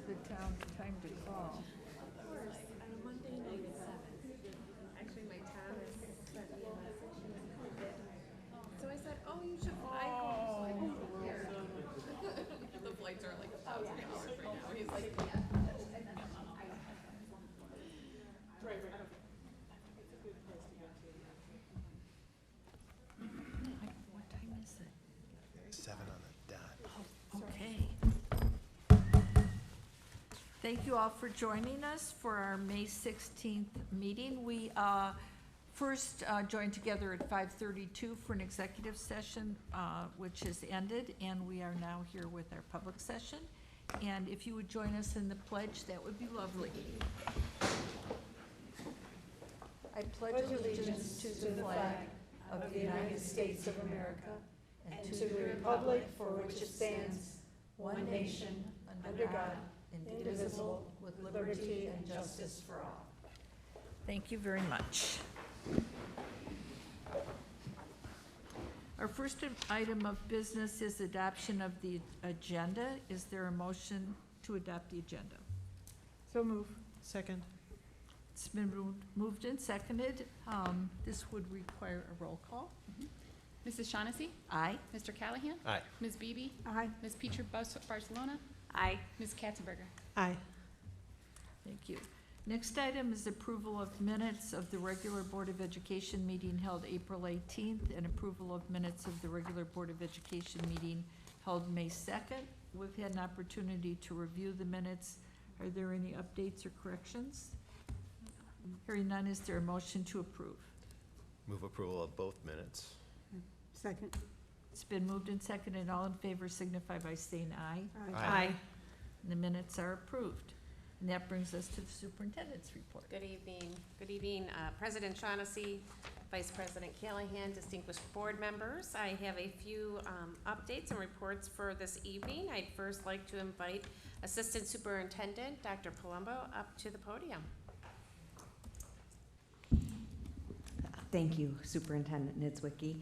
the town time to call. Of course, on a Monday night at 7. Actually, my Thomas sent me a message. He was COVID. So I said, oh, you should fly home. So I flew here. The flights are like $1,000 right now. He's like, yeah. Right. It's a good place to go to. What time is it? 7 on the dot. Okay. Thank you all for joining us for our May 16th meeting. We first joined together at 5:32 for an executive session, which has ended, and we are now here with our public session. And if you would join us in the pledge, that would be lovely. I pledge allegiance to the flag of the United States of America and to the republic for which it stands, one nation, under God, indivisible, with liberty and justice for all. Thank you very much. Our first item of business is adoption of the agenda. Is there a motion to adopt the agenda? So move. Second. It's been moved and seconded. This would require a roll call. Mrs. Shaughnessy? Aye. Mr. Callahan? Aye. Ms. Beebe? Aye. Ms. Peter Barcelona? Aye. Ms. Katzenberger? Aye. Thank you. Next item is approval of minutes of the regular Board of Education meeting held April 18th and approval of minutes of the regular Board of Education meeting held May 2nd. We've had an opportunity to review the minutes. Are there any updates or corrections? Hearing none, is there a motion to approve? Move approval of both minutes. Second. It's been moved and seconded. All in favor signify by saying aye. Aye. And the minutes are approved. And that brings us to the superintendent's report. Good evening. Good evening, President Shaughnessy, Vice President Callahan, distinguished board members. I have a few updates and reports for this evening. I'd first like to invite Assistant Superintendent Dr. Palumbo up to the podium. Thank you, Superintendent Niedzwiecki.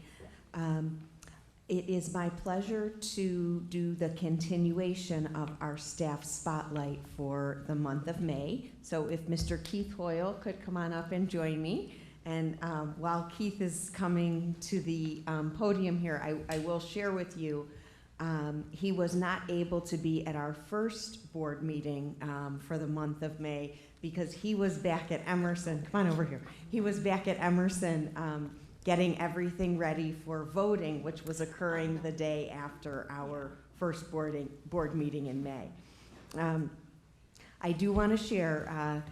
It is my pleasure to do the continuation of our staff spotlight for the month of May. So if Mr. Keith Hoyle could come on up and join me. And while Keith is coming to the podium here, I will share with you, he was not able to be at our first board meeting for the month of May because he was back at Emerson. Come on over here. He was back at Emerson getting everything ready for voting, which was occurring the day after our first board meeting in May. I do want to share,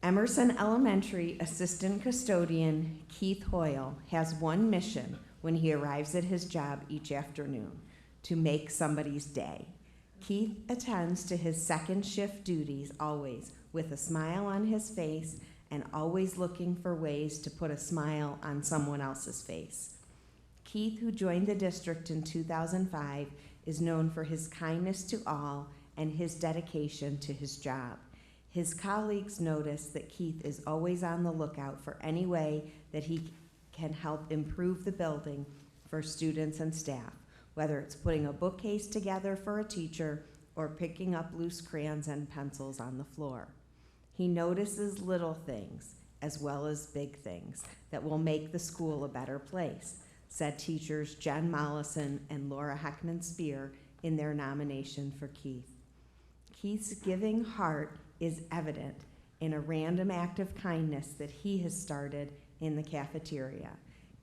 Emerson Elementary Assistant Custodian Keith Hoyle has one mission when he arrives at his job each afternoon: to make somebody's day. Keith attends to his second shift duties always with a smile on his face and always looking for ways to put a smile on someone else's face. Keith, who joined the district in 2005, is known for his kindness to all and his dedication to his job. His colleagues notice that Keith is always on the lookout for any way that he can help improve the building for students and staff, whether it's putting a bookcase together for a teacher or picking up loose crayons and pencils on the floor. He notices little things as well as big things that will make the school a better place, said teachers Jen Mollison and Laura Heckman-Spear in their nomination for Keith. Keith's giving heart is evident in a random act of kindness that he has started in the cafeteria.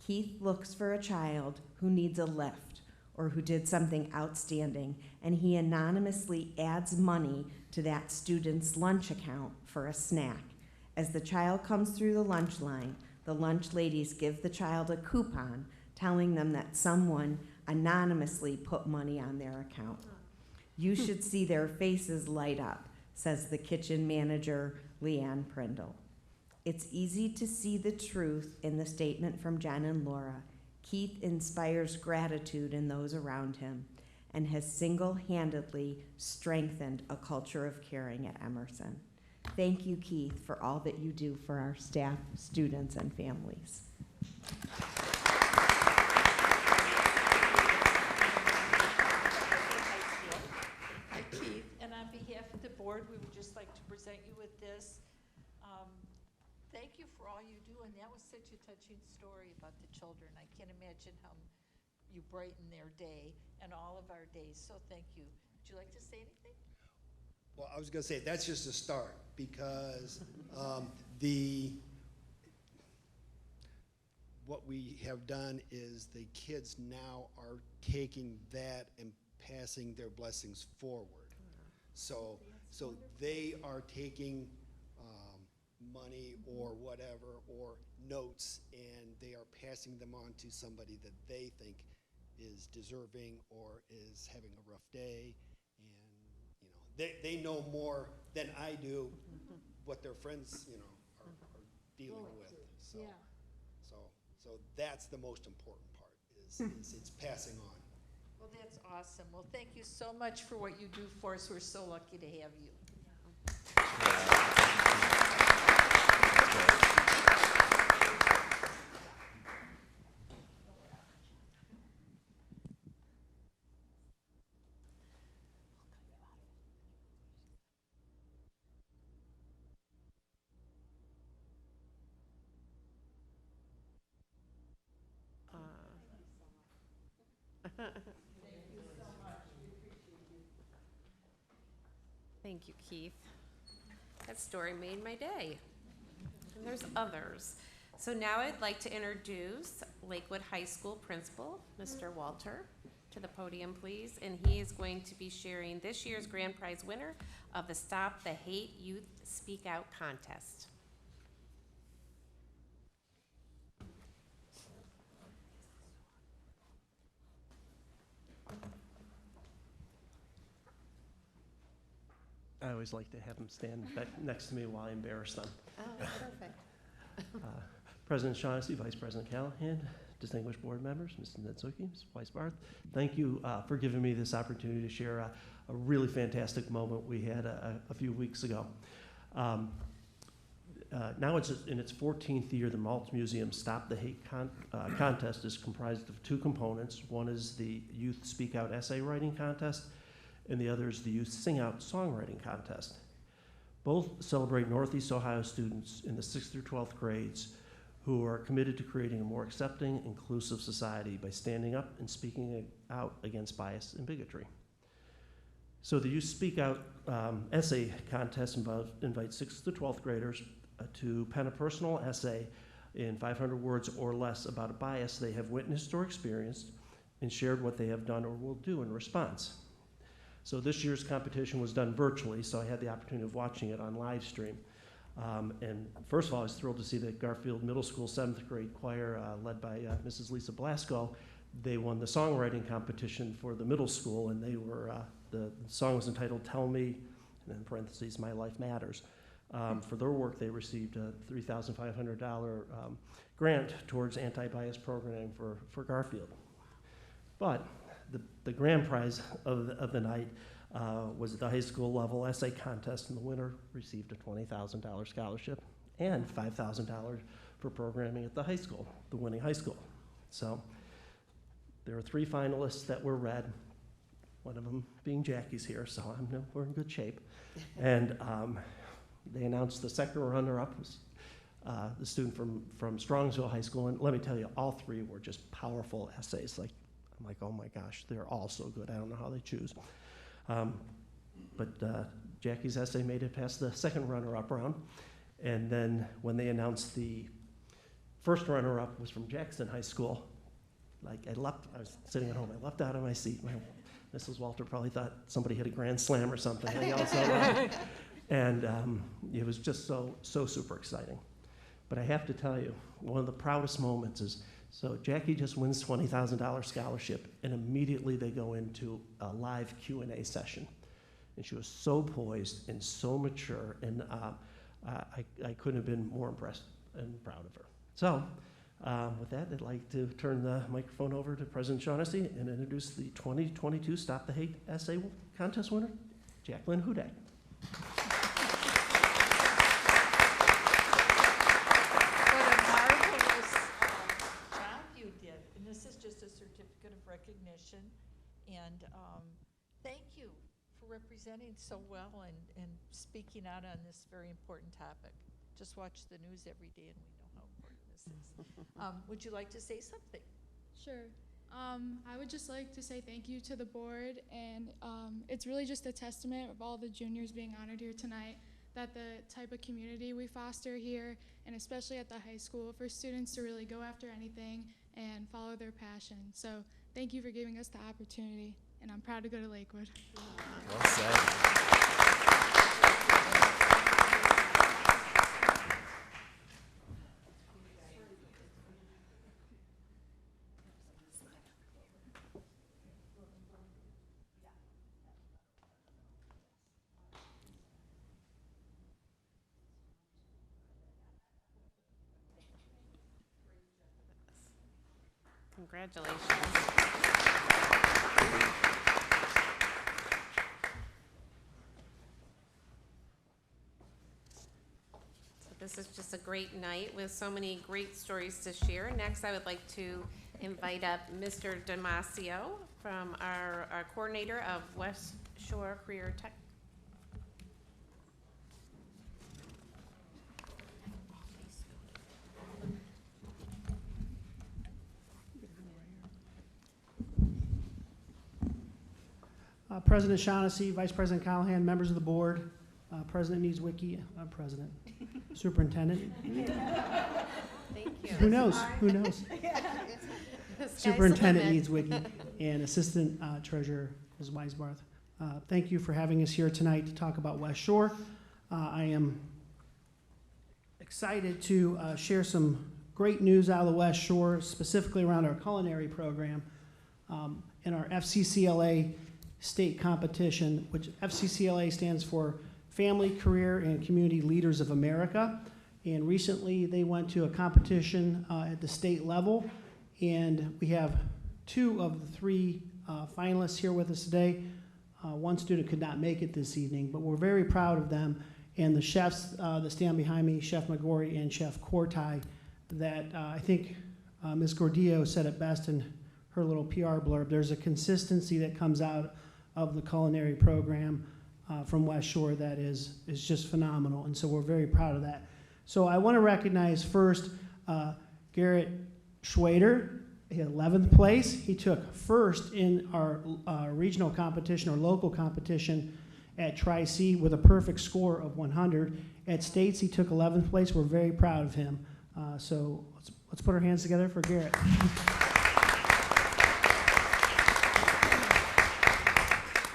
Keith looks for a child who needs a lift or who did something outstanding, and he anonymously adds money to that student's lunch account for a snack. As the child comes through the lunch line, the lunch ladies give the child a coupon telling them that someone anonymously put money on their account. You should see their faces light up, says the kitchen manager, Leanne Prindle. It's easy to see the truth in the statement from Jen and Laura. Keith inspires gratitude in those around him and has single-handedly strengthened a culture of caring at Emerson. Thank you, Keith, for all that you do for our staff, students, and families. Hi, Keith, and on behalf of the board, we such a touching story about the children. I can't imagine how you brighten their day and all of our days, so thank you. Would you like to say anything? Well, I was gonna say, that's just a start, because what we have done is the kids now are taking that and passing their blessings forward. So they are taking money or whatever, or notes, and they are passing them on to somebody that they think is deserving or is having a rough day. And, they know more than I do what their friends, are dealing with. So, so that's the most important part, is it's passing on. Well, that's awesome. Well, thank you so much for what you do for us. We're so lucky to have you. Thank you, Keith. That story made my day. And there's others. So now I'd like to introduce Lakewood High School Principal, Mr. Walter, to the podium, please. And he is going to be sharing this year's grand prize winner of the Stop the Hate Youth Speak Out contest. I always like to have them stand back next to me while I embarrass them. Oh, perfect. President Shaughnessy, Vice President Callahan, distinguished board members, Mrs. Nitsuki, Mrs. Weisbarth, thank you for giving me this opportunity to share a really fantastic moment we had a few weeks ago. Now it's in its 14th year, the Maltz Museum Stop the Hate contest is comprised of two components. One is the Youth Speak Out Essay Writing Contest, and the other is the Youth Sing Out Songwriting Contest. Both celebrate Northeast Ohio students in the 6th through 12th grades who are committed to creating a more accepting, inclusive society by standing up and speaking out against bias and bigotry. So the Youth Speak Out Essay Contest invites 6th to 12th graders to pen a personal essay in 500 words or less about a bias they have witnessed or experienced, and shared what they have done or will do in response. So this year's competition was done virtually, so I had the opportunity of watching it on live stream. And first of all, I was thrilled to see that Garfield Middle School 7th grade choir, led by Mrs. Lisa Blasco, they won the songwriting competition for the middle school, and they were, the song was entitled Tell Me, and in parentheses, My Life Matters. For their work, they received a $3,500 grant towards anti-bias programming for Garfield. But the grand prize of the night was the high school level essay contest, and the winner received a $20,000 scholarship and $5,000 for programming at the high school, the winning high school. So there are 3 finalists that were read, one of them being Jackie's here, so we're in good shape. And they announced the second runner-up was the student from Strongsville High School, and let me tell you, all 3 were just powerful essays. I'm like, oh my gosh, they're all so good. I don't know how they choose. But Jackie's essay made it past the second runner-up round. And then when they announced the first runner-up was from Jackson High School, I was sitting at home, I leapt out of my seat. Mrs. Walter probably thought somebody hit a grand slam or something. I yelled so loud. And it was just so super exciting. But I have to tell you, one of the proudest moments is, so Jackie just wins $20,000 scholarship, and immediately they go into a live Q&A session. And she was so poised and so mature, and I couldn't have been more impressed and proud of her. So with that, I'd like to turn the microphone over to President Shaughnessy and introduce the 2022 Stop the Hate Essay Contest winner, Jacqueline Hudak. Recognition, and thank you for representing so well and speaking out on this very important topic. Just watch the news every day and we know how important promises. Would you like to say something? Sure. I would just like to say thank you to the board, and it's really just a testament of all the juniors being honored here tonight, that the type of community we foster here, and especially at the high school, for students to really go after anything and follow their passion. So thank you for giving us the opportunity, and I'm proud to go to Lakewood. Well said. Congratulations. So this is just a great night with so many great stories to share. Next, I would like to invite up Mr. Damasio from our coordinator of West Shore Career Tech. President Shaughnessy, Vice President Callahan, members of the board, President Niedzwiecki, President, Superintendent. Thank you. Who knows? Who knows? The sky's the Superintendent limit. Niedzwiecki and Assistant Treasurer Ms. Weisbarth. Thank you for having us here tonight to talk about West Shore. I am excited to share some great news out of the West Shore, specifically around our culinary program and our FCCLA state competition, which FCCLA stands for Family, Career, and Community Leaders of America. And recently they went to a competition at the state level, and we have 2 of the 3 finalists here with us today. One student could not make it this evening, but we're very proud of them. And the chefs that stand behind me, Chef McGorry and Chef Cortai, that I think Ms. Gordillo said it best in her little PR blurb. There's a consistency that comes out of the culinary program from West Shore that is just phenomenal, and so we're very proud of that. So I want to recognize first Garrett Schwader. He had 11th place. He took first in our regional competition or local competition at Tri-C with a perfect score of 100. At States, he took 11th place. We're very proud of him. So let's put our hands together for Garrett.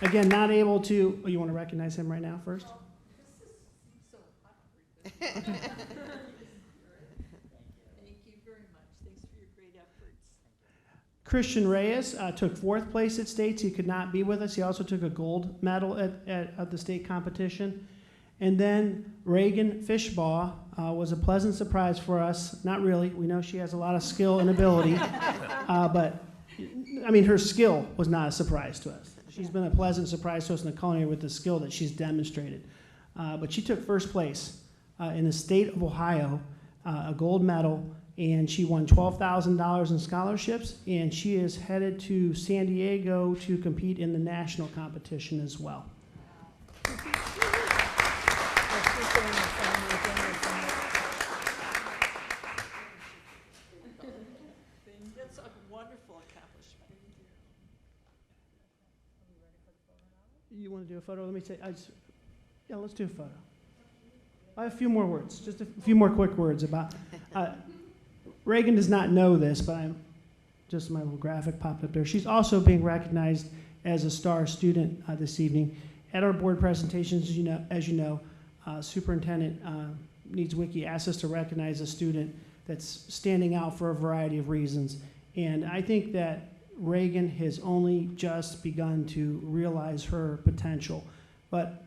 Again, not able to, you want to recognize him right now first? Thank you very much. Thanks for your great efforts. Christian Reyes took 4th place at States. He could not be with us. He also took a gold medal at the state competition. And then Reagan Fishbaugh was a pleasant surprise for us. Not really. We know she has a lot of skill and ability. But, I mean, her skill was not a surprise to us. She's been a pleasant surprise to us in the culinary with the skill that she's demonstrated. But she took 1st place in the state of Ohio, a gold medal, and she won $12,000 in scholarships, and she is headed to San Diego to compete in the national competition as well. That's a wonderful accomplishment. You want to do a photo? Let me say, yeah, let's do a photo. I have a few more words, just a few more quick words about, Reagan does not know this, but just my little graphic popped up there. She's also being recognized as a star student this evening. At our board presentations, as you know, Superintendent Niedzwiecki asked us to recognize a student that's standing out for a variety of reasons. And I think that Reagan has only just begun to realize her potential. But,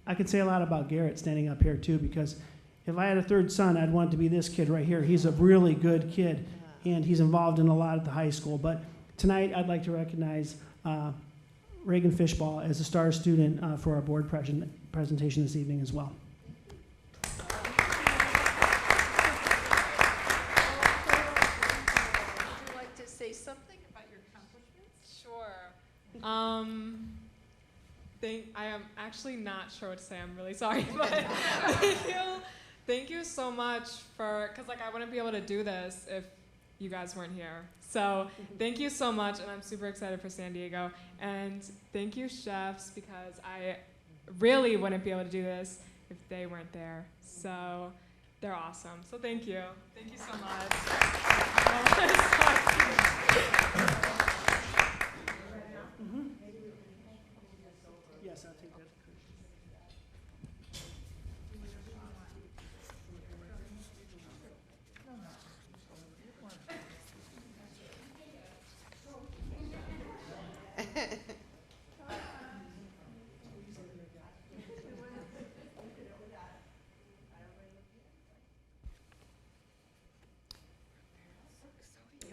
I could say a lot about Garrett standing up here too, because if I had a 3rd son, I'd want it to be this kid right here. He's a really good kid, and he's involved in a lot at the high school. But tonight, I'd like to recognize Reagan Fishbaugh as a star student for our board presentation this evening as well. Would you like to say something about your accomplishments? Sure. I am actually not sure what to say. I'm really sorry, but thank you thank you so much because like I wouldn't be able to do this if you guys weren't here. So thank you so much, and I'm super excited for San Diego. And thank you, chefs, because I really wouldn't be able to do this if they weren't there. So they're awesome. So thank you. Thank you so much. Yes, I'll take that.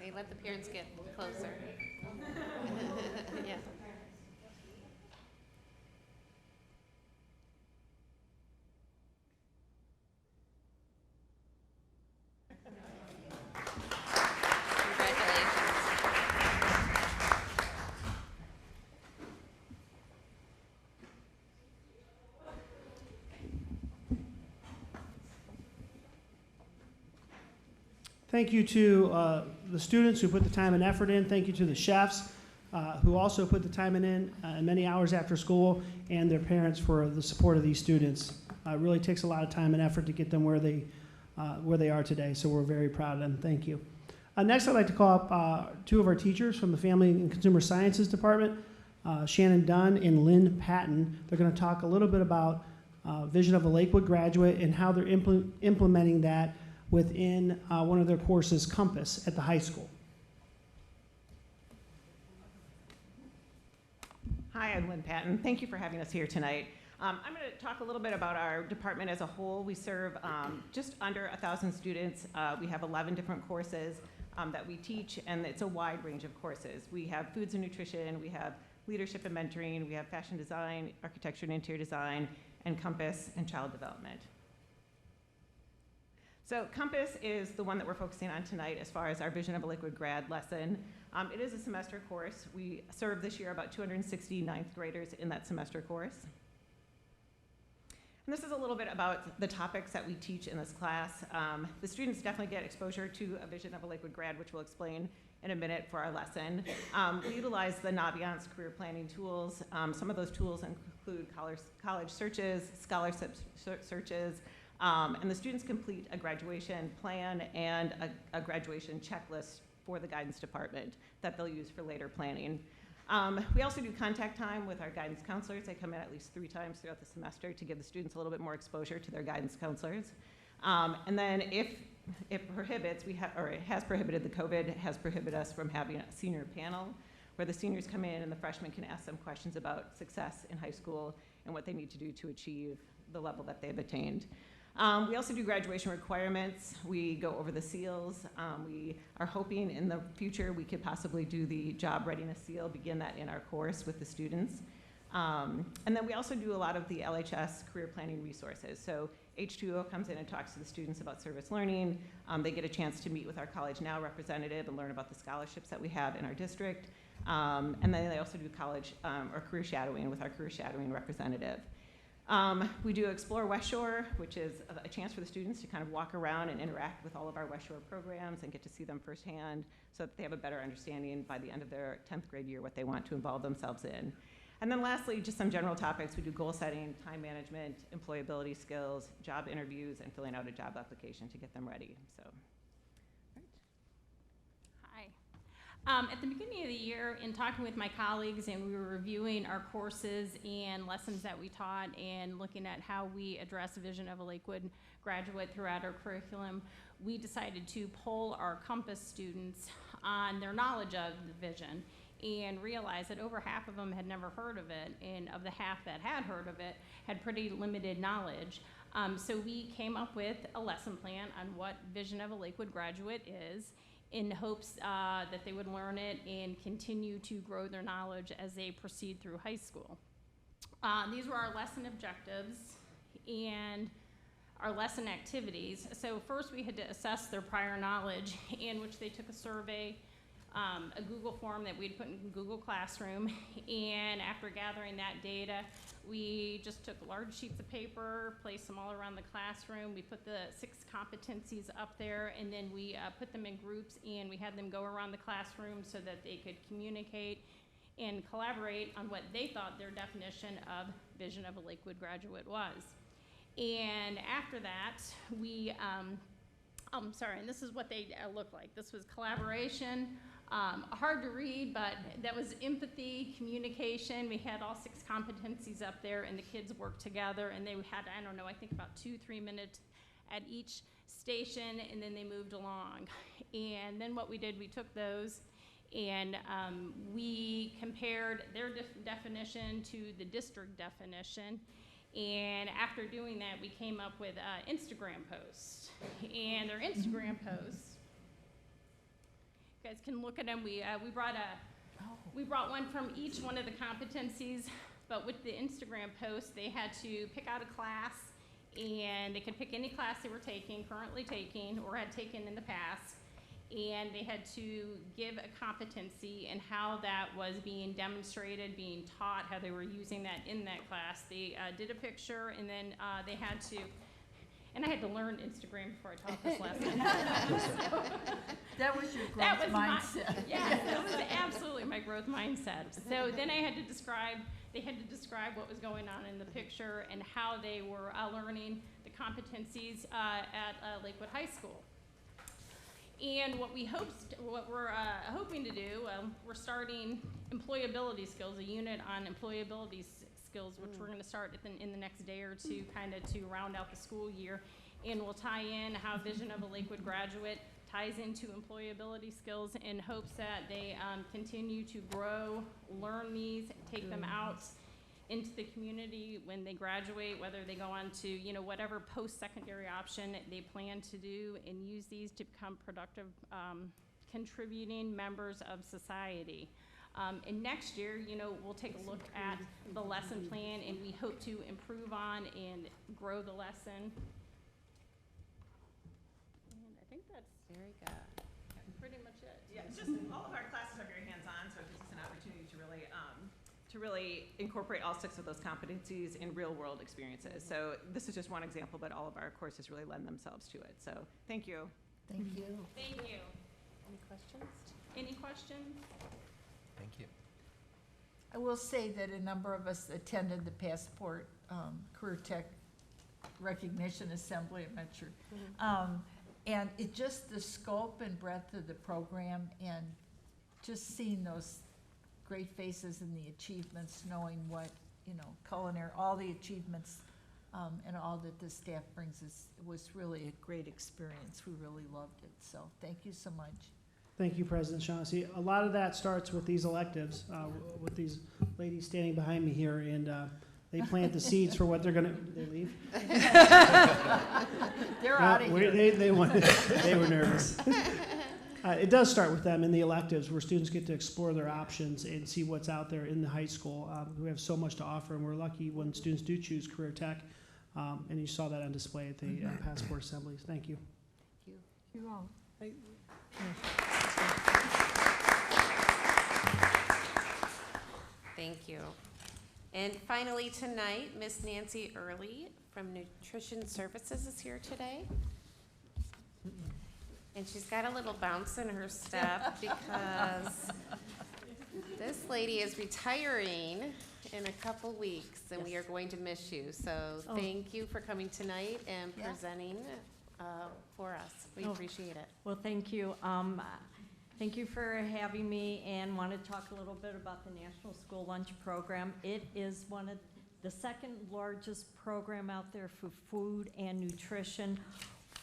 Hey, let the parents get closer. Yeah. Congratulations. Thank you to the students who put the time and effort in. Thank you to the chefs who also put the time in many hours after school, and their parents for the support of these students. It really takes a lot of time and effort to get them where they are today, so we're very proud of them. Thank you. Next, I'd like to call up two of our teachers from the Family and Consumer Sciences Department, Shannon Dunn and Lynn Patton. They're going to talk a little bit about Vision of a Lakewood Graduate and how they're implementing that within one of their courses, Compass, at the high school. Hi, I'm Lynn Patton. Thank you for having us here tonight. I'm going to talk a little bit about our department as a whole. We serve just under 1,000 students. We have 11 different courses that we teach, and it's a wide range of courses. We have foods and nutrition, we have leadership and mentoring, we have fashion design, architecture and interior design, and Compass and child development. So Compass is the one that we're focusing on tonight as far as our Vision of a Liquid Grad lesson. It is a semester course. We serve this year about 260 ninth graders in that semester course. And this is a little bit about the topics that we teach in this class. The students definitely get exposure to a Vision of a Liquid Grad, which we'll explain in a minute for our lesson. We utilize the Naviance career planning tools. Some of those tools include college searches, scholarship searches, and the students complete a graduation plan and a graduation checklist for the guidance department that they'll use for later planning. We also do contact time with our guidance counselors. They come in at least 3 times throughout the semester to give the students a little bit more exposure to their guidance counselors. And then if it prohibits, it has prohibited, the COVID has prohibited us from having a senior panel where the seniors come in and the freshmen can ask them questions about success in high school and what they need to do to achieve the level that they've attained. We also do graduation requirements. We go over the seals. We are hoping in the future we could possibly do the job readiness seal, begin that in our course with the students. And then we also do a lot of the LHS career planning resources. So H2O comes in and talks to the students about service learning. They get a chance to meet with our College Now representative and learn about the scholarships that we have in our district. And then they also do college or career shadowing with our career shadowing representative. We do Explore West Shore, which is a chance for the students to kind of walk around and interact with all of our West Shore programs and get to see them firsthand so that they have a better understanding by the end of their 10th grade year what they want to involve themselves in. And then lastly, just some general topics. We do goal setting, time management, employability skills, job interviews, and filling out a job application to get them ready. So. At the beginning of the year, in talking with my colleagues, and we were reviewing our courses and lessons that we taught and looking at how we address the Vision of a Lakewood Graduate throughout our curriculum, we decided to poll our Compass students on their knowledge of the vision and realized that over half of them had never heard of it, and of the half that had heard of it had pretty limited knowledge. So we came up with a lesson plan on what Vision of a Lakewood Graduate is, in hopes that they would learn it and continue to grow their knowledge as they proceed through high school. These were our lesson objectives and our lesson activities. So first we had to assess their prior knowledge, in which they took a survey a Google form that we'd put in Google Classroom. And after gathering that data, we just took large sheets of paper, placed them all around the classroom. We put the 6 competencies up there, and then we put them in groups, and we had them go around the classroom so that they could communicate and collaborate on what they thought their definition of Vision of a Lakewood Graduate was. And after that, we, and this is what they look like. This was collaboration, hard to read, but that was empathy, communication. We had all 6 competencies up there, and the kids worked together, and they had, I don't know, I think about 2-3 minutes at each station, and then they moved along. And then what we did, we took those, and we compared their definition to the district definition. And after doing that, we came up with Instagram posts. And their Instagram posts, you guys can look at them. We brought one from each one of the competencies, but with the Instagram posts, they had to pick out a class, and they could pick any class they were taking, currently taking, or had taken in the past. And they had to give a competency and how that was being demonstrated, being taught, how they were using that in that class. They did a picture, and then they had to, and I had to learn Instagram before I taught this lesson. That was your growth mindset. Yes, that was absolutely my growth mindset. So then they had to describe what was going on in the picture and how they were learning the competencies at Lakewood High School. And what we're hoping to do, we're starting employability skills, a unit on employability skills, which we're going to start in the next day or two, kind of to round out the school year. And we'll tie in how Vision of a Lakewood Graduate ties into employability skills in hopes that they continue to grow, learn these, take them out into the community when they graduate, whether they go on to, whatever post-secondary option they plan to do, and use these to become productive, contributing members of society. And next year, we'll take a look at the lesson plan, and we hope to improve on and grow the lesson. And I think that's Very good. pretty much it. Yeah, just all of our classes are very hands-on, so it gives us an opportunity to really incorporate all 6 of those competencies in real-world experiences. So this is just one example, but all of our courses really lend themselves to it. So thank you. Thank you. Thank you. Any questions? Any questions? Thank you. I will say that a number of us attended the Passport Career Tech Recognition Assembly. I'm not sure. And it just, the scope and breadth of the program, and just seeing those great faces and the achievements, knowing what, culinary, all the achievements and all that the staff brings us, it was really a great experience. We really loved it. So thank you so much. Thank you, President Shaughnessy. A lot of that starts with these electives, with these ladies standing behind me here, and they plant the seeds for what they're going to. They leave. They're out of here. They were nervous. It does start with them in the electives, where students get to explore their options and see what's out there in the high school. We have so much to offer, and we're lucky when students do choose career tech, and you saw that on display at the Passport Assemblies. Thank you. Thank you. You're all. Thank you. And finally tonight, Miss Nancy Early from Nutrition Services is here today. And she's got a little bounce in her step because this lady is retiring in a couple weeks, and we are going to miss you. So thank you for coming tonight and presenting for us. We appreciate it. Well, thank you. Thank you for having me, and want to talk a little bit about the National School Lunch Program. It is one of the 2nd largest program out there for food and nutrition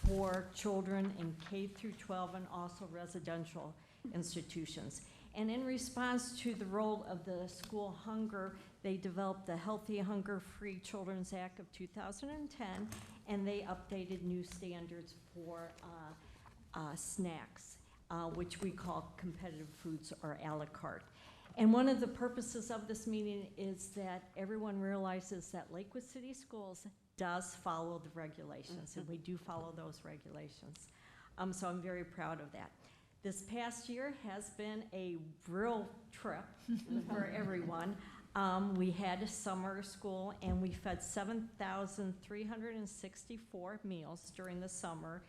for children in K through 12 and also residential institutions. And in response to the role of the school hunger, they developed the Healthy Hunger-Free Children's Act of 2010, and they updated new standards for snacks, which we call competitive foods or a la carte. And one of the purposes of this meeting is that everyone realizes that Lakewood City Schools does follow the regulations, and we do follow those regulations. So I'm very proud of that. This past year has been a real trip for everyone. We had a summer school, and we fed 7,364 meals during the summer.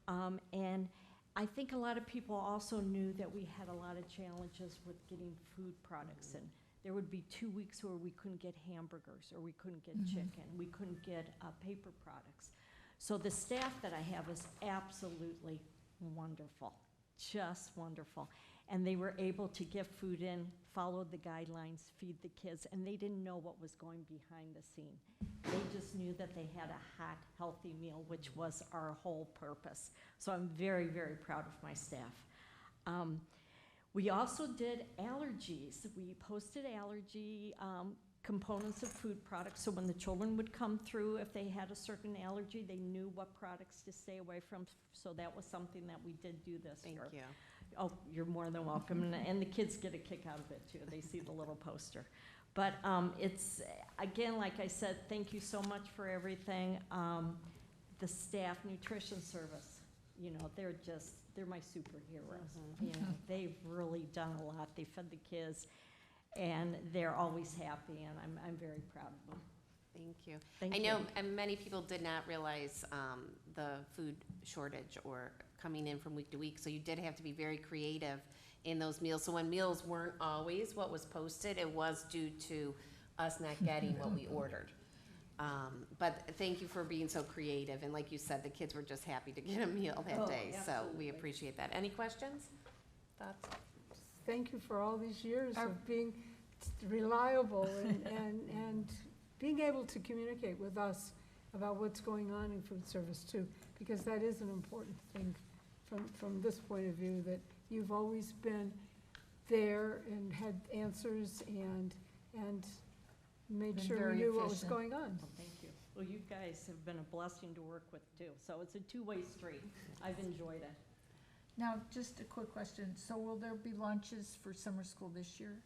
And I think a lot of people also knew that we had a lot of challenges with getting food products in. There would be 2 weeks where we couldn't get hamburgers, or we couldn't get chicken, we couldn't get paper products. So the staff that I have is absolutely wonderful, just wonderful. And they were able to get food in, follow the guidelines, feed the kids, and they didn't know what was going behind the scene. They just knew that they had a hot, healthy meal, which was our whole purpose. So I'm very, very proud of my staff. We also did allergies. We posted allergy components of food products, so when the children would come through, if they had a certain allergy, they knew what products to stay away from. So that was something that we did do this year. Thank you. Oh, you're more than welcome, and the kids get a kick out of it too. They see the little poster. But it's, again, like I said, thank you so much for everything. The staff nutrition service, you know, they're my superheroes. You know, they've really done a lot. They fed the kids, and they're always happy, and I'm very proud of them. Thank you. Thank I you. know many people did not realize the food shortage or coming in from week to week, so you did have to be very creative in those meals. So when meals weren't always what was posted, it was due to us not getting what we ordered. But thank you for being so creative, and like you said, the kids were just happy to get a meal that day, so we absolutely. appreciate that. Any questions? Thoughts? Thank you for all these years of being reliable and being able to communicate with us about what's going on in food service too, because that is an important thing from this point of view, that you've always been there and had answers and made Been sure we very knew what was efficient. going on. Well, thank you. Well, you guys have been a blessing to work with too, so it's a two-way street. I've enjoyed it. Now, just a quick question. So will there be lunches for summer school this year?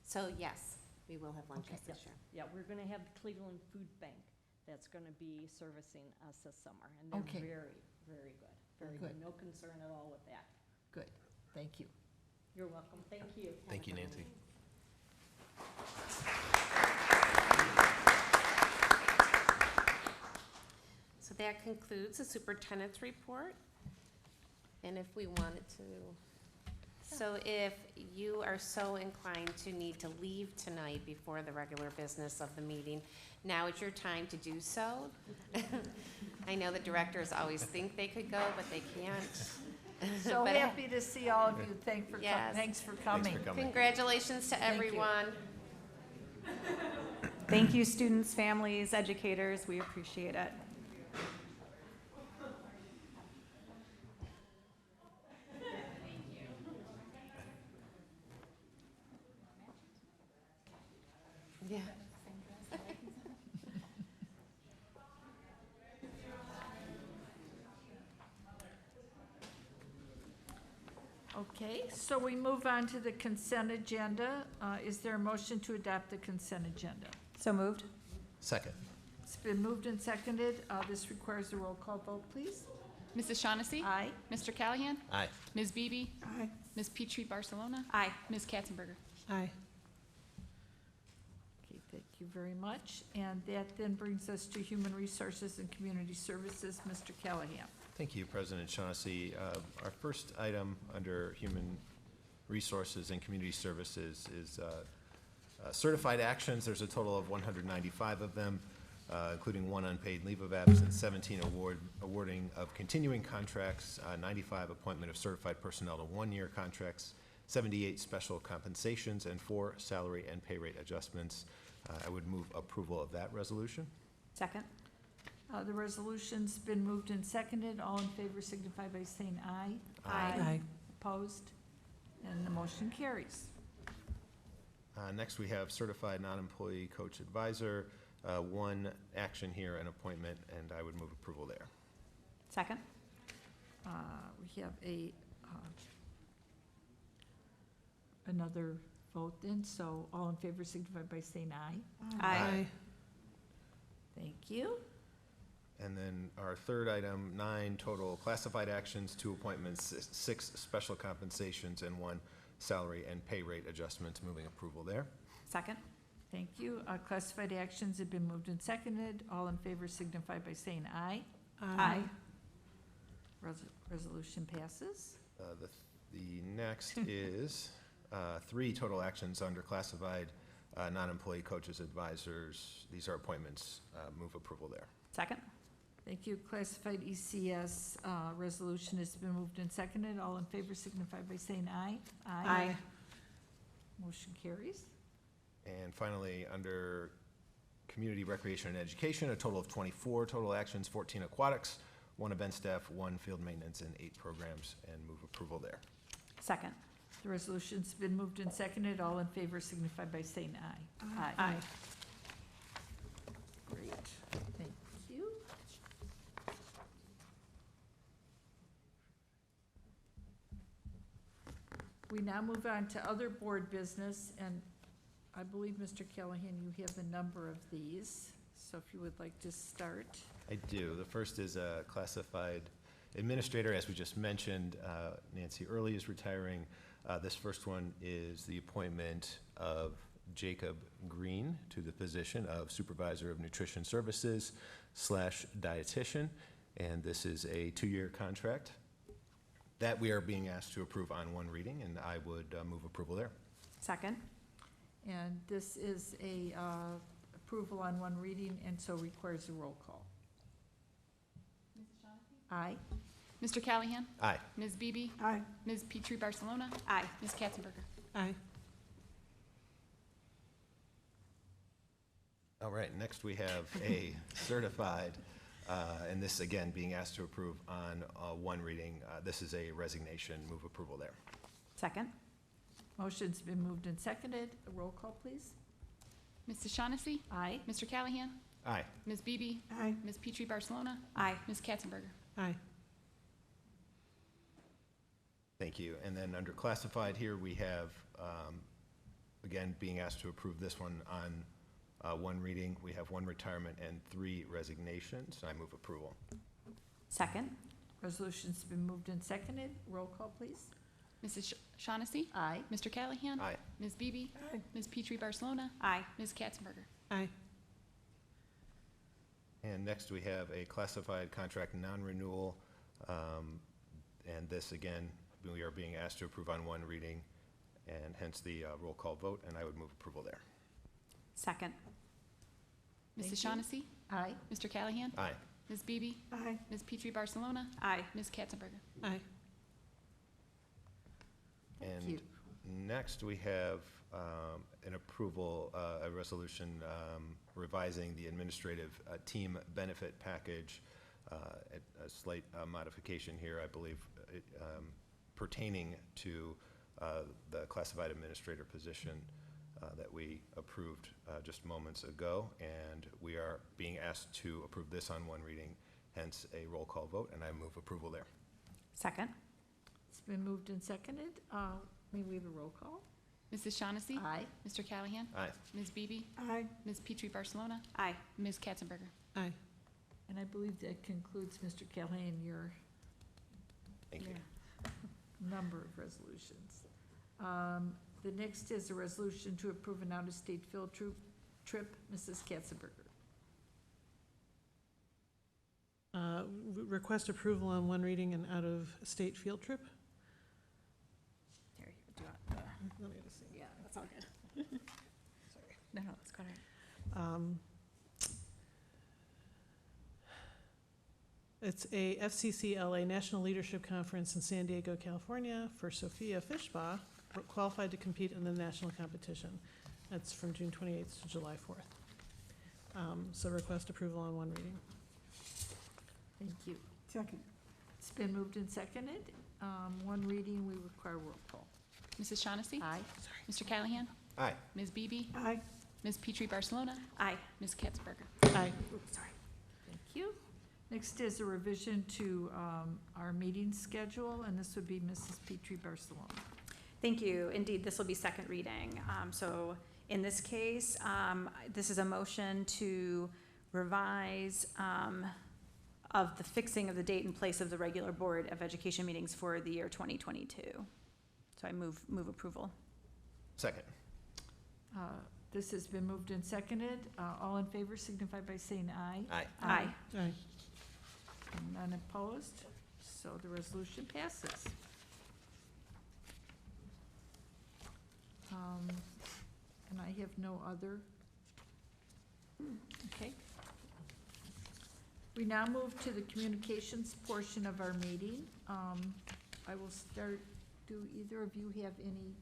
So yes, we will have lunches Okay. this year. Yeah, we're gonna have the Cleveland Food Bank that's gonna be servicing us this summer, and they're Okay. very, very good. Very Good. good. No concern at all with that. Good, thank you. You're welcome. Thank you. Thank you, Nancy. So that concludes the superintendent's report. And if we wanted to, so if you are so inclined to need to leave tonight before the regular business of the meeting, now is your time to do so. I know the directors always think they could go, but they can't. So But happy to see all of you. Thanks for Yes. coming. congratulations to Thank you. everyone. Thank you, students, families, educators. We appreciate it. Yeah. Okay, so we move on to the consent agenda. Is there a motion to adopt the consent agenda? So moved. Second. It's been moved and seconded. This requires a roll call vote, please. Mrs. Shaughnessy? Aye. Mr. Callahan? Aye. Ms. Beebe? Aye. Ms. Petrie Barcelona? Aye. Ms. Katzenberger? Aye. Okay, thank you very much. And that then brings us to Human Resources and Community Services, Mr. Callahan. Thank you, President Shaughnessy. Our first item under Human Resources and Community Services is certified actions. There's a total of 195 of them, including 1 unpaid leave of absence, 17 awarding of continuing contracts, 95 appointment of certified personnel to 1-year contracts, 78 special compensations, and 4 salary and pay rate adjustments. I would move approval of that resolution. Second. The resolution's been moved and seconded. All in favor signify by saying aye. Aye. Opposed? And the motion carries. Next, we have certified non-employee coach advisor, 1 action here, an appointment, and I would move approval there. Second. We have another vote then, so all in favor signify by saying aye. Aye. Thank you. And then our third item, 9 total classified actions, 2 appointments, 6 special compensations, and 1 salary and pay rate adjustment. Moving approval there. Second. Thank you. Classified actions have been moved and seconded. All in favor signify by saying aye. Aye. Resolution passes. The next is 3 total actions under classified non-employee coaches, advisors. These are appointments. Move approval there. Second. Thank you. Classified ECS resolution has been moved and seconded. All in favor signify by saying aye. Aye. Motion carries. And finally, under community recreation and education, a total of 24 total actions, 14 aquatics, 1 event staff, 1 field maintenance, and 8 programs, and move approval there. Second. The resolution's been moved and seconded. All in favor signify by saying aye. Aye. Great. Thank you. We now move on to other board business, and I believe, Mr. Callahan, you have a number of these, so if you would like to start. I do. The first is a classified administrator, as we just mentioned. Nancy Early is retiring. This first one is the appointment of Jacob Green to the position of Supervisor of Nutrition Services / dietitian, and this is a 2-year contract that we are being asked to approve on 1 reading, and I would move approval there. Second. And this is a approval on 1 reading, and so requires a roll call. Aye. Mr. Callahan? Aye. Ms. Beebe? Aye. Ms. Petrie Barcelona? Aye. Ms. Katzenberger? Aye. All right, next we have a certified, and this again being asked to approve on 1 reading. This is a resignation. Move approval there. Second. Motion's been moved and seconded. A roll call, please. Mrs. Shaughnessy? Aye. Mr. Callahan? Aye. Ms. Beebe? Aye. Ms. Petrie Barcelona? Aye. Ms. Katzenberger? Aye. Thank you. And then under classified here, we have, again, being asked to approve this one on 1 reading. We have 1 retirement and 3 resignations. I move approval. Second. Resolution's been moved and seconded. Roll call, please. Mrs. Shaughnessy? Aye. Mr. Callahan? Aye. Ms. Beebe? Aye. Ms. Petrie Barcelona? Aye. Ms. Katzenberger? Aye. And next we have a classified contract non-renewal. And this, again, we are being asked to approve on 1 reading, and hence the roll call vote, and I would move approval there. Second. Thank you. Mrs. Shaughnessy? Aye. Mr. Callahan? Aye. Ms. Beebe? Aye. Ms. Petrie Barcelona? Aye. Ms. Katzenberger? Aye. Thank And you. next, we have an approval, a resolution revising the administrative team benefit package, a slight modification here, I believe, pertaining to the classified administrator position that we approved just moments ago, and we are being asked to approve this on 1 reading, hence a roll call vote, and I move approval there. Second. It's been moved and seconded. May we have a roll call? Mrs. Shaughnessy? Aye. Mr. Callahan? Aye. Ms. Beebe? Aye. Ms. Petrie Barcelona? Aye. Ms. Katzenberger? Aye. And I believe that concludes, Mr. Callahan, your Thank you. number of resolutions. The next is a resolution to approve an out-of-state field trip. Mrs. Katzenberger. Request approval on 1 reading and out-of-state field trip. There, do you want, Let me just see. yeah, that's all good. Sorry. No, that's quite all right. It's a FCCLA National Leadership Conference in San Diego, California for Sophia Fishbaugh, qualified to compete in the national competition. That's from June 28th to July 4th. So request approval on 1 reading. Thank you. Second. It's been moved and seconded. 1 reading, we require roll call. Mrs. Shaughnessy? Aye. Mr. Callahan? Aye. Ms. Beebe? Aye. Ms. Petrie Barcelona? Aye. Ms. Katzenberger? Aye. Sorry. Thank you. Next is a revision to our meeting schedule, and this would be Mrs. Petrie Barcelona. Thank you. Indeed, this will be 2nd reading. So in this case, this is a motion to revise of the fixing of the date and place of the regular Board of Education meetings for the year 2022. So I move approval. Second. This has been moved and seconded. All in favor signify by saying aye. Aye. Aye. Aye. And none opposed, so the resolution passes. And I have no other. Okay. We now move to the communications portion of our meeting. I will start, do either of you have any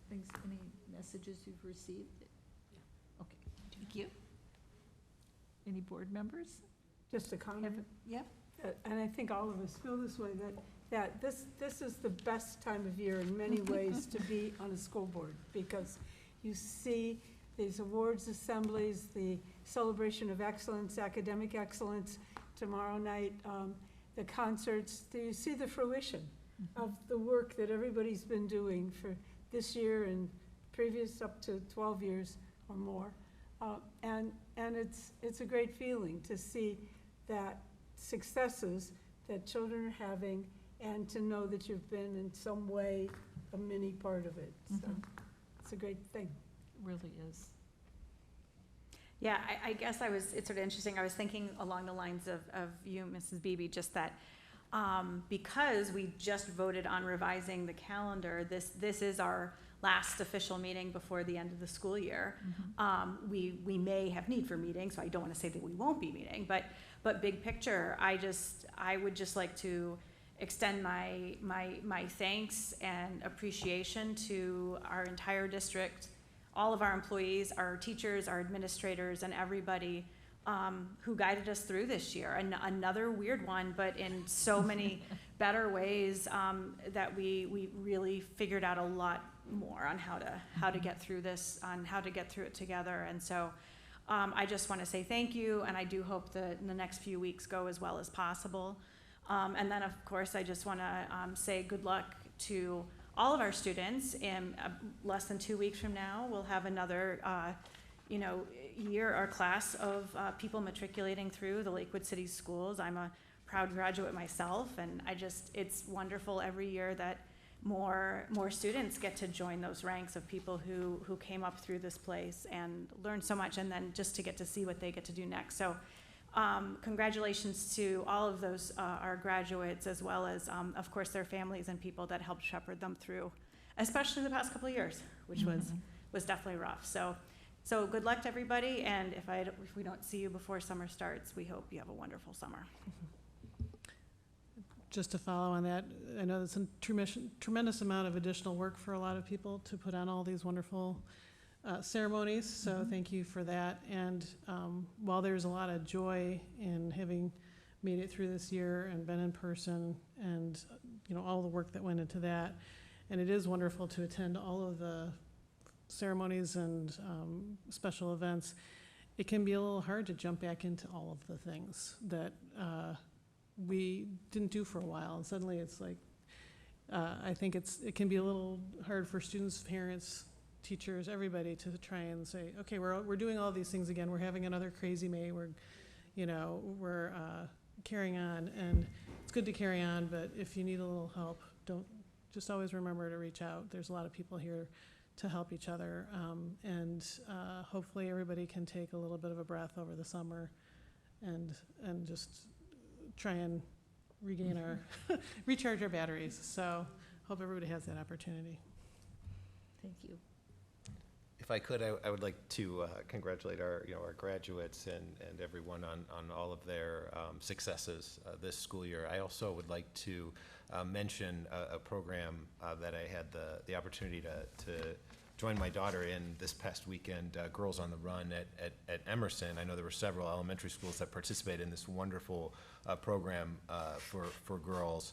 things, any messages you've received? Okay, thank you. Any board members? Just a comment. Yep. And I think all of us feel this way, that this is the best time of year in many ways to be on a school board, because you see these awards assemblies, the celebration of excellence, academic excellence, tomorrow night, the concerts, you see the fruition of the work that everybody's been doing for this year and previous up to 12 years or more. And it's a great feeling to see that successes that children are having, and to know that you've been in some way a mini part of it. So it's a great thing. It really is. Yeah, I guess it's sort of interesting. I was thinking along the lines of you, Mrs. Beebe, just that because we just voted on revising the calendar, this is our last official meeting before the end of the school year. We may have need for meetings, so I don't want to say that we won't be meeting, but big picture, I would just like to extend my thanks and appreciation to our entire district, all of our employees, our teachers, our administrators, and everybody who guided us through this year. Another weird one, but in so many better ways that we really figured out a lot more on how to get through this, on how to get through it together. And so I just want to say thank you, and I do hope that the next few weeks go as well as possible. And then, of course, I just want to say good luck to all of our students. In less than 2 weeks from now, we'll have another year or class of people matriculating through the Lakewood City schools. I'm a proud graduate myself, and it's wonderful every year that more students get to join those ranks of people who came up through this place and learned so much, and then just to get to see what they get to do next. So congratulations to all of those our graduates, as well as of course their families and people that helped shepherd them through, especially the past couple of years, which was definitely rough. So good luck to everybody, and if we don't see you before summer starts, we hope you have a wonderful summer. Just to follow on that, I know there's a tremendous amount of additional work for a lot of people to put on all these wonderful ceremonies, so thank you for that. And while there's a lot of joy in having made it through this year and been in person, and all the work that went into that, and it is wonderful to attend all of the ceremonies and special events, it can be a little hard to jump back into all of the things that we didn't do for a while, and suddenly it's like I think it can be a little hard for students, parents, teachers, everybody to try and say, okay, we're doing all these things again. We're having another crazy May. We're carrying on, and it's good to carry on. But if you need a little help, just always remember to reach out. There's a lot of people here to help each other, and hopefully everybody can take a little bit of a breath over the summer, and just try and regain our recharge our batteries. So hope everybody has that opportunity. Thank you. If I could, I would like to congratulate our graduates and everyone on all of their successes this school year. I also would like to mention a program that I had the opportunity to join my daughter in this past weekend, Girls on the Run at Emerson. I know there were several elementary schools that participated in this wonderful program for girls.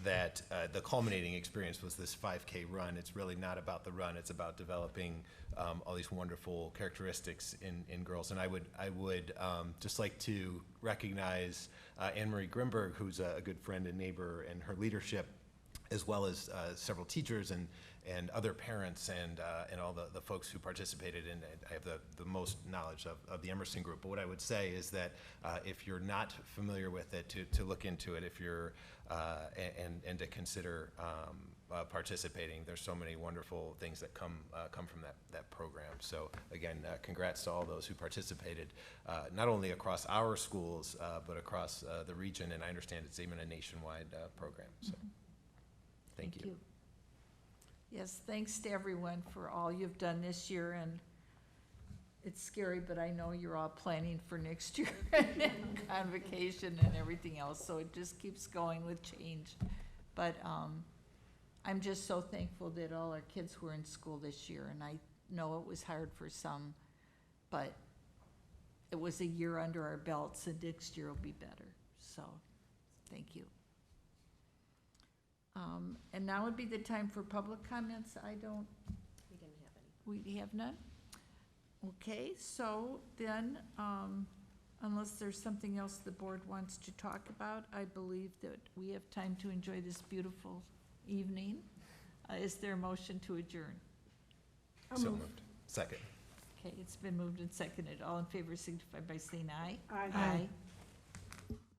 That the culminating experience was this 5K run. It's really not about the run. It's about developing all these wonderful characteristics in girls. And I would just like to recognize Anne-Marie Grimberg, who's a good friend and neighbor, and her leadership, as well as several teachers and other parents and all the folks who participated in it. I have the most knowledge of the Emerson group. But what I would say is that if you're not familiar with it, to look into it. If you're and to consider participating. There's so many wonderful things that come from that program. So again, congrats to all those who participated, not only across our schools, but across the region. And I understand it's even a nationwide program. So thank you. Yes, thanks to everyone for all you've done this year, and it's scary, but I know you're all planning for next year and convocation and everything else, so it just keeps going with change. But I'm just so thankful that all our kids were in school this year, and I know it was hard for some, but it was a year under our belts, and next year will be better. So, thank you. And now would be the time for public comments. We didn't have any. We have none? Okay, so then, unless there's something else the board wants to talk about, I believe that we have time to enjoy this beautiful evening. Is there a motion to adjourn? So moved. Second. Okay, it's been moved and seconded. All in favor signify by saying aye. Aye.